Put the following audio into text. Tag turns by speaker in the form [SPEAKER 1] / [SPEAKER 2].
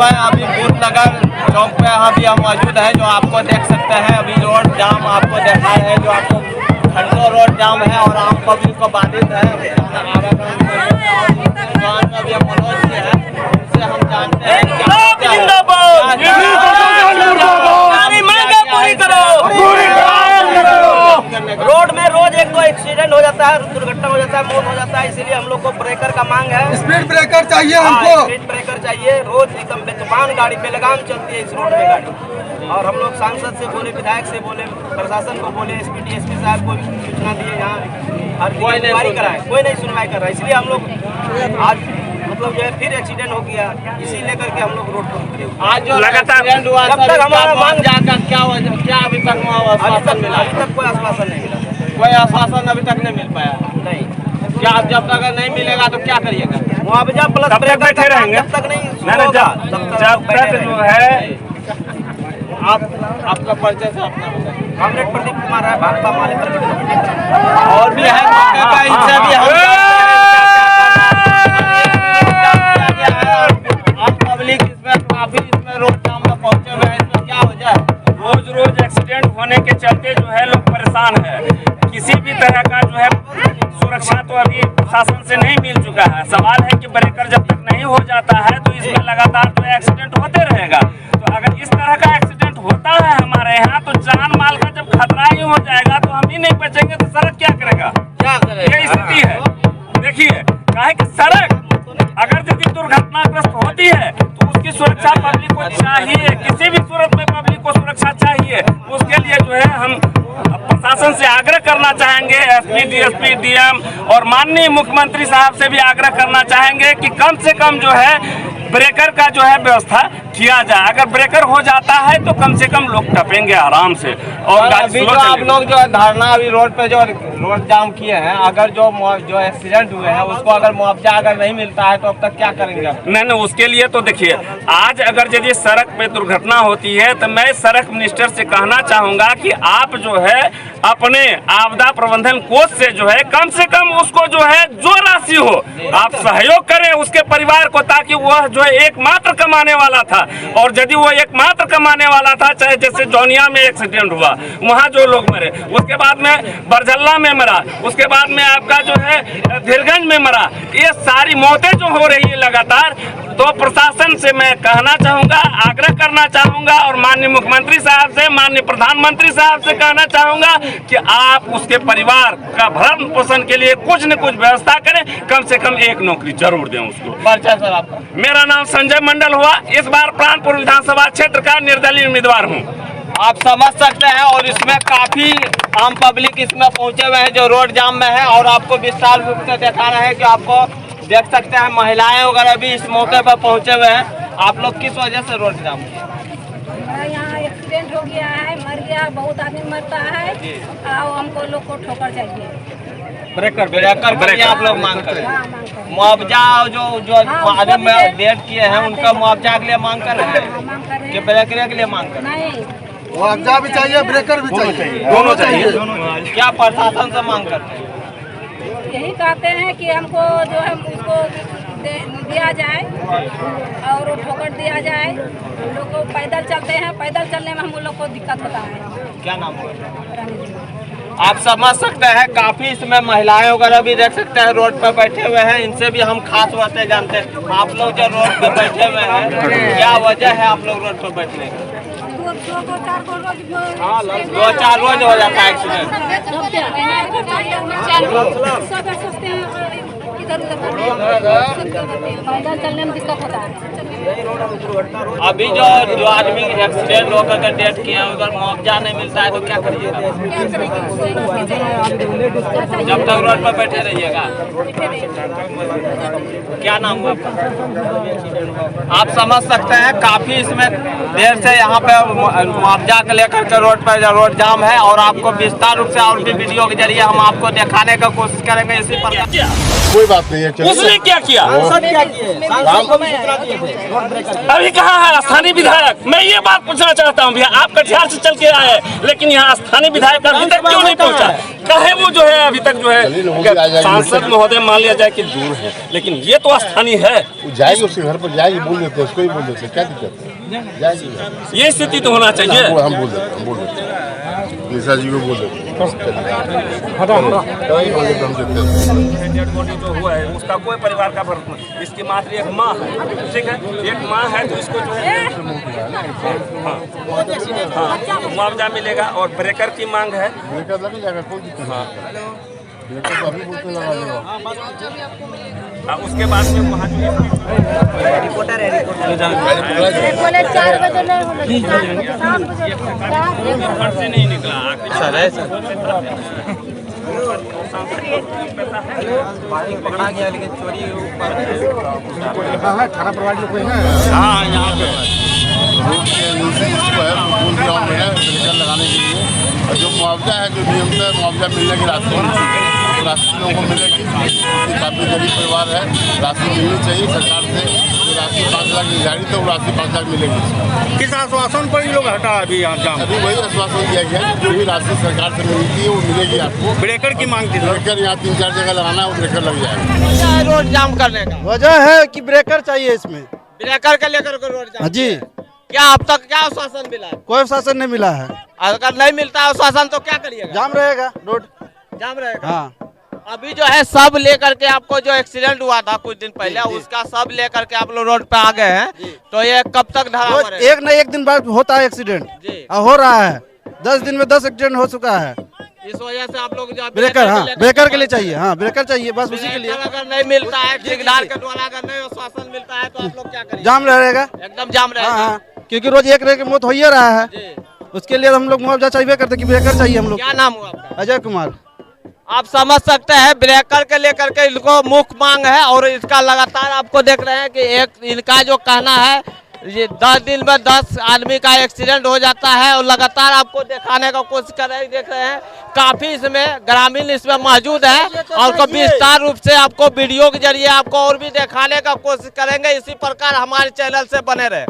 [SPEAKER 1] मैं अभी बूथ नगर चौक पे अभी हम मौजूद हैं, जो आपको देख सकते हैं अभी रोड जाम आपको देखा है, जो आपको घंटों रोड जाम है और आम पब्लिक को बाधित है। अभी हम मनोज जी हैं, उनसे हम जानते हैं
[SPEAKER 2] रोड में रोज एक दो एक्सीडेंट हो जाता है, दुर्घटना हो जाता है, मौत हो जाता है, इसीलिए हम लोग को ब्रेकर का मांग है।
[SPEAKER 3] स्पीड ब्रेकर चाहिए हमको,
[SPEAKER 2] स्पीड ब्रेकर चाहिए। रोज एकदम बेतुकान गाड़ी बेलगाम चलती है इस रोड में गाड़ी, और हम लोग सांसद से बोले, विधायक से बोले, प्रशासन को बोले, एसपी डीएसपी साहब को सूचना दिए, यहाँ हर इंक्वायरी कराए, कोई नहीं सुनवाई कर रहा है। इसलिए हम लोग आज मतलब जो है फिर एक्सीडेंट हो गया, इसी लेकर के हम लोग रोड पर उतरे।
[SPEAKER 1] आज जो लगातार हुआ,
[SPEAKER 2] जब तक हमारा मांग
[SPEAKER 1] जाकर क्या अभी तक आश्वासन मिला?
[SPEAKER 2] अभी तक कोई आश्वासन नहीं मिला,
[SPEAKER 1] कोई आश्वासन अभी तक नहीं मिल पाया।
[SPEAKER 2] नहीं।
[SPEAKER 1] क्या आप जब तक नहीं मिलेगा तो क्या करिएगा?
[SPEAKER 2] मुआवजा प्लस ब्रेकर बैठे रहेंगे जब तक नहीं
[SPEAKER 4] जब तक जो है।
[SPEAKER 1] आपका परिचय से अपना बताइए।
[SPEAKER 2] कॉमरेड प्रदीप कुमार है, भाजपा माले
[SPEAKER 1] और भी है मौके का, इनसे भी हम पब्लिक इसमें रोड जाम में पहुंचे हुए हैं, इसमें क्या हो जाए?
[SPEAKER 4] रोज एक्सीडेंट होने के चलते जो है लोग परेशान है। किसी भी तरह का जो है सुरक्षा तो अभी प्रशासन से नहीं मिल चुका है। सवाल है कि ब्रेकर जब तक नहीं हो जाता है तो इसमें लगातार जो एक्सीडेंट होते रहेगा। तो अगर इस तरह का एक्सीडेंट होता है हमारे यहाँ, तो जान माल का जब खतरा ही हो जाएगा तो हम ही नहीं बचेंगे तो सड़क क्या करेगा? ये स्थिति है। देखिए, काहे कि सड़क अगर यदि दुर्घटनाग्रस्त होती है तो उसकी सुरक्षा पब्लिक को चाहिए, किसी भी सूरत में पब्लिक को सुरक्षा चाहिए। उसके लिए जो है हम प्रशासन से आग्रह करना चाहेंगे, एसपी डीएसपी डीएम और माननीय मुख्यमंत्री साहब से भी आग्रह करना चाहेंगे कि कम से कम जो है ब्रेकर का जो है व्यवस्था किया जाए। अगर ब्रेकर हो जाता है तो कम से कम लोग टपेंगे आराम से। और
[SPEAKER 1] अभी जो आप लोग जो धरना अभी रोड पे जो रोड जाम किए हैं, अगर जो एक्सीडेंट हुए हैं उसको अगर मुआवजा अगर नहीं मिलता है तो अब तक क्या करेंगे?
[SPEAKER 4] नहीं, उसके लिए तो देखिए, आज अगर यदि सड़क पे दुर्घटना होती है तो मैं सड़क मिनिस्टर से कहना चाहूंगा कि आप जो है अपने आपदा प्रबंधन कोष से जो है कम उसको जो है जो राशि हो आप सहयोग करें उसके परिवार को, ताकि वह जो है एकमात्र कमाने वाला था। और यदि वो एकमात्र कमाने वाला था, चाहे जैसे जौनिया में एक्सीडेंट हुआ वहाँ जो लोग मरे, उसके बाद में बरजल्ला में मरा, उसके बाद में आपका जो है धीरगंज में मरा, ये सारी मौतें जो हो रही है लगातार, तो प्रशासन से मैं कहना चाहूँगा, आग्रह करना चाहूँगा और माननीय मुख्यमंत्री साहब से, माननीय प्रधानमंत्री साहब से कहना चाहूँगा कि आप उसके परिवार का भरण पोषण के लिए कुछ न कुछ व्यवस्था करें, कम से कम एक नौकरी जरूर दें उसको।
[SPEAKER 1] परिचय सर आपका?
[SPEAKER 4] मेरा नाम संजय मंडल हुआ, इस बार प्राणपुर विधानसभा क्षेत्र का निर्दलीय उम्मीदवार हूँ।
[SPEAKER 1] आप समझ सकते हैं, और इसमें काफी आम पब्लिक इसमें पहुंचे हुए हैं जो रोड जाम में है, और आपको विस्तार रूप से दिखा रहे हैं कि आपको देख सकते हैं महिलाएं वगैरह भी इस मौके पर पहुंचे हुए हैं। आप लोग किस वजह से रोड जाम?
[SPEAKER 5] हमारा यहाँ एक्सीडेंट हो गया है, मर गया, बहुत आदमी मरता है, और हमको लोग को ठोकर चाहिए।
[SPEAKER 1] ब्रेकर के लिए आप लोग मांग करें?
[SPEAKER 5] हाँ, मांग करें।
[SPEAKER 1] मुआवजा जो आदमी में डेट किए हैं उनका मुआवजा के लिए मांग कर रहे हैं कि ब्रेकर के लिए मांग कर?
[SPEAKER 5] नहीं,
[SPEAKER 3] मुआवजा भी चाहिए, ब्रेकर भी चाहिए, दोनों चाहिए।
[SPEAKER 1] क्या प्रशासन से मांग करते हैं?
[SPEAKER 5] यही कहते हैं कि हमको जो है उसको दिया जाए और ठोकर दिया जाए। हम लोग को पैदल चलते हैं, पैदल चलने में हम लोग को दिक्कत होता है।
[SPEAKER 1] क्या नाम होगा? आप समझ सकते हैं, काफी इसमें महिलाएं वगैरह भी देख सकते हैं रोड पर बैठे हुए हैं। इनसे भी हम खास बातें जानते हैं। आप लोग जो रोड पर बैठे हुए हैं, क्या वजह है आप लोग रोड पर बैठने की? 2-4 रोज हो जाता है एक्सीडेंट।
[SPEAKER 5] पैदल चलने में दिक्कत होता है।
[SPEAKER 1] अभी जो आदमी एक्सीडेंट होकर के डेथ किया है उधर मुआवजा नहीं मिलता है तो क्या करिएगा? जब तक रोड पर बैठे रहिएगा। क्या नाम हुआ? आप समझ सकते हैं, काफी इसमें देर से यहाँ पे मुआवजा को लेकर के रोड पर रोड जाम है, और आपको विस्तार रूप से और भी वीडियो के जरिए हम आपको दिखाने का कोशिश करेंगे इसी पर।
[SPEAKER 3] कोई बात
[SPEAKER 6] बात नहीं है, चलिए।
[SPEAKER 4] उसने क्या किया?
[SPEAKER 2] सांसद क्या किए? सांसद को भी सूचना दिए थे रोड ब्रेकर।
[SPEAKER 4] अभी कहाँ है स्थानीय विधायक? मैं ये बात पूछना चाहता हूँ भैया, आप कटिहार से चल के आए, लेकिन यहाँ स्थानीय विधायक अभी तक क्यों नहीं पहुँचा? कहे वो जो है अभी तक जो है सांसद महोदय मान लिया जाए कि दूर है, लेकिन ये तो स्थानीय है।
[SPEAKER 6] वो जाएगी, उसके घर पर जाएगी, बोल देते हैं, उसको ही बोल देते हैं, क्या दिक्कत है, जाएगी।
[SPEAKER 4] ये स्थिति तो होना चाहिए।
[SPEAKER 6] हम बोल देते हैं, निशा जी को बोल देते हैं,
[SPEAKER 4] डेड बॉडी जो हुआ है उसका कोई परिवार का फर्क नहीं, इसकी मात्र एक माँ है, ठीक है, एक माँ है तो इसको जो है मुआवजा मिलेगा और ब्रेकर की मांग है।
[SPEAKER 6] ब्रेकर लग जाएगा, कोई दिक्कत नहीं, ब्रेकर तो अभी बोलते लगा देगा।
[SPEAKER 4] उसके बाद में वहाँ
[SPEAKER 2] रिपोर्टर है,
[SPEAKER 5] बोले 4 बजे नहीं होने 7 बजे
[SPEAKER 4] घर से नहीं निकला।
[SPEAKER 2] पकड़ा गया लेकिन चोरी
[SPEAKER 3] थाना प्रभारी लोग हैं।
[SPEAKER 4] हाँ यहाँ पे
[SPEAKER 6] रोड के फूल ग्राउंड है ब्रेकर लगाने के लिए, और जो मुआवजा है, जो नियम से मुआवजा मिलने की राशि लोगों को मिलेगी। काफ़ी गरीब परिवार है, राशि मिलनी चाहिए सरकार से। जो राशि 5 लाख निर्धारित है, वो राशि 5 लाख मिलेगी।
[SPEAKER 3] किस आश्वासन पर ये लोग हटा अभी यहाँ जाम?
[SPEAKER 6] अभी वही आश्वासन दिया गया है, जो भी राशि सरकार से मिलती है वो मिलेगी आपको।
[SPEAKER 3] ब्रेकर की मांग थी सर।
[SPEAKER 6] ब्रेकर यहाँ 3-4 जगह लगाना है, वो ब्रेकर लग जाएगा।
[SPEAKER 1] रोड जाम करने का
[SPEAKER 7] वजह है कि ब्रेकर चाहिए इसमें।
[SPEAKER 1] ब्रेकर के लेकर के रोड जाम।
[SPEAKER 7] हाँ जी,
[SPEAKER 1] क्या अब तक क्या आश्वासन मिला है?
[SPEAKER 7] कोई शासन नहीं मिला है।
[SPEAKER 1] अगर नहीं मिलता आश्वासन तो क्या करिएगा?
[SPEAKER 7] जाम रहेगा रोड।
[SPEAKER 1] जाम रहेगा।
[SPEAKER 7] हाँ,
[SPEAKER 1] अभी जो है सब लेकर के आपको जो एक्सीडेंट हुआ था कुछ दिन पहले, उसका सब लेकर के आप लोग रोड पे आ गए हैं, तो ये कब तक धरा
[SPEAKER 7] रोज
[SPEAKER 1] हुआ
[SPEAKER 7] एक न एक दिन बाद होता है एक्सीडेंट,
[SPEAKER 1] जी।
[SPEAKER 7] हो रहा है। 10 दिन में 10 एक्सीडेंट हो चुका है।
[SPEAKER 1] इस वजह से आप लोग जो है
[SPEAKER 7] ब्रेकर, हाँ ब्रेकर के लिए चाहिए, हाँ ब्रेकर चाहिए, बस उसी के लिए।
[SPEAKER 1] ब्रेकर अगर नहीं मिलता है, ठेकेदार के द्वारा अगर नहीं आश्वासन मिलता है तो आप लोग क्या करेंगे?
[SPEAKER 7] जाम रहेगा।
[SPEAKER 1] एकदम जाम
[SPEAKER 7] हाँ
[SPEAKER 1] रहेगा।
[SPEAKER 7] हाँ, क्योंकि रोज एक रह के मौत हो ही रहा है।
[SPEAKER 1] जी।
[SPEAKER 7] उसके लिए हम लोग मुआवजा चाहिए करते कि ब्रेकर चाहिए हम लोग।
[SPEAKER 1] क्या नाम हुआ आपका?
[SPEAKER 7] अजय कुमार।
[SPEAKER 1] आप समझ सकते हैं ब्रेकर के लेकर के इनको मुख्य मांग है, और इसका लगातार आपको देख रहे हैं कि एक इनका जो कहना है, ये 10 दिन में 10 आदमी का एक्सीडेंट हो जाता है, और लगातार आपको दिखाने का कोशिश कर रहे हैं। देख रहे हैं काफी इसमें ग्रामीण इसमें मौजूद है, और को विस्तार रूप से आपको वीडियो के जरिए आपको और भी दिखाने का कोशिश करेंगे। इसी प्रकार हमारे चैनल से बने रहे।